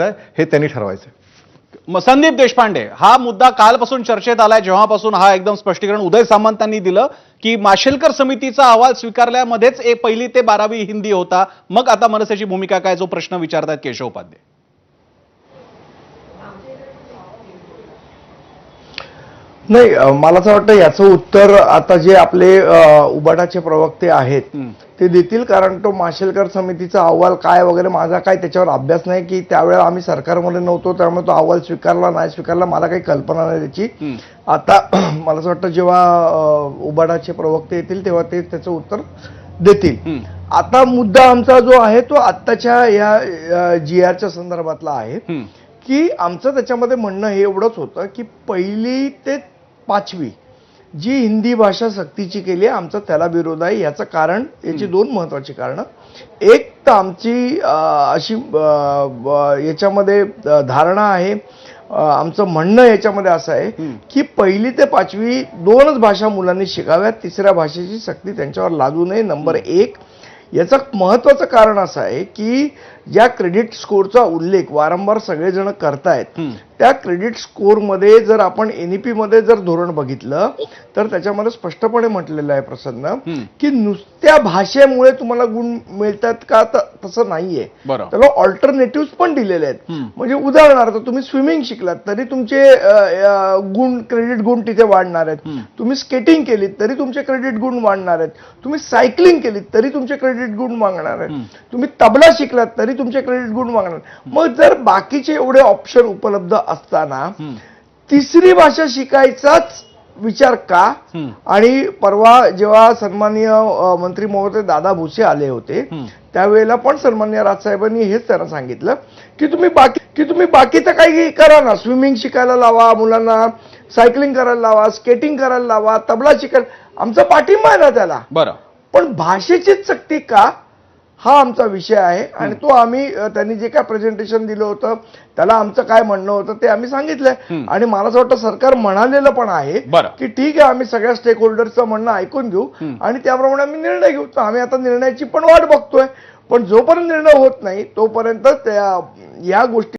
हे त्यांनी ठरवायचं. संदीप देशपांडे, हा मुद्दा कालपासून चर्चेत आलाय, जेव्हापासून हा एकदम स्पष्टीकरण उदय सामंतांनी दिलं की माशेलकर समितीचा अहवाल स्वीकारल्यामध्येच पहिली ते 12वी हिंदी होता, मग आता मनसेची भूमिका काय, जो प्रश्न विचारतात केशव उपाध्ये. नाही, मला असं वाटतं याचं उत्तर आता जे आपले उबाटाचे प्रवक्ते आहेत ते देतील, कारण तो माशेलकर समितीचा अहवाल काय वगैरे माझा काय त्याच्यावर अभ्यास नाही, की त्यावेळेला आम्ही सरकारमध्ये नव्हतो, त्यामुळे तो अहवाल स्वीकारला नाही स्वीकारला मला काही कल्पना नाही त्याची. आता मला असं वाटतं जेव्हा उबाटाचे प्रवक्ते येतील तेव्हा ते त्याचं उत्तर देतील. आता मुद्दा आमचा जो आहे तो आत्ताच्या या GR संदर्भातला आहे, की आमचं त्याच्यामध्ये म्हणणं हे एवढंच होतं की 1ली ते 5वी जी हिंदी भाषा सक्तीची केली आहे, आमचा त्याला विरोध आहे. याचं कारण, याची 2 महत्वाची कारणं. एक तर आमची अशी याच्यामध्ये धारणा आहे, आमचं म्हणणं याच्यामध्ये असं आहे की 1ली ते 5वी 2च भाषा मुलांनी शिकाव्यात, 3ऱ्या भाषेची सक्ती त्यांच्यावर लागू नये. नंबर 1. याचं महत्वाचं कारण असं आहे की ज्या क्रेडिट स्कोअरचा उल्लेख वारंवार सगळेजण करतायत, त्या क्रेडिट स्कोअरमध्ये जर आपण NEP मध्ये जर धोरण बघितलं तर त्याच्यामध्ये स्पष्टपणे म्हटलेलं आहे प्रसन्न, की नुसत्या भाषेमुळे तुम्हाला गुण मिळतात का, तसं नाहीये. त्याला ऑल्टरनेटिव्ह पण दिलेले आहेत. म्हणजे उदाहरणार्थ तुम्ही स्विमिंग शिकलात तरी तुमचे गुण, क्रेडिट गुण तिथे वाढणार आहेत. तुम्ही स्केटिंग केलीत तरी तुमचे क्रेडिट गुण वाढणार आहेत. तुम्ही सायकलिंग केलीत तरी तुमचे क्रेडिट गुण वाढणार आहेत. तुम्ही तबला शिकलात तरी तुमचे क्रेडिट गुण वाढणार. मग जर बाकीचे एवढे ऑप्शन उपलब्ध असताना 3री भाषा शिकायचाच विचार का? आणि परवा जेव्हा सन्माननीय मंत्री महोदय दादा भुसे आले होते त्यावेळेला पण सन्माननीय राजसाहेबांनी हेच त्यांना सांगितलं की तुम्ही बाकीचं काही करा ना, स्विमिंग शिकायला लावा मुलांना, सायकलिंग करायला लावा, स्केटिंग करायला लावा, तबला शिकायला, आमचा पाठिंबा आहे ना त्याला. पण भाषेचीच सक्ती का, हा आमचा विषय आहे. आणि तो आम्ही, त्यांनी जे काय प्रेझेंटेशन दिलं होतं त्याला आमचं काय म्हणणं होतं ते आम्ही सांगितलंय. आणि मला असं वाटतं सरकार म्हणालेलं पण आहे की ठीक आहे, आम्ही सगळ्या स्टेक होल्डर्सचं म्हणणं ऐकून घेऊ आणि त्याप्रमाणे आम्ही निर्णय घेऊ. तर आम्ही आता निर्णयाची पण वाट बघतोय, पण जोपर्यंत निर्णय होत नाही तोपर्यंत या गोष्टी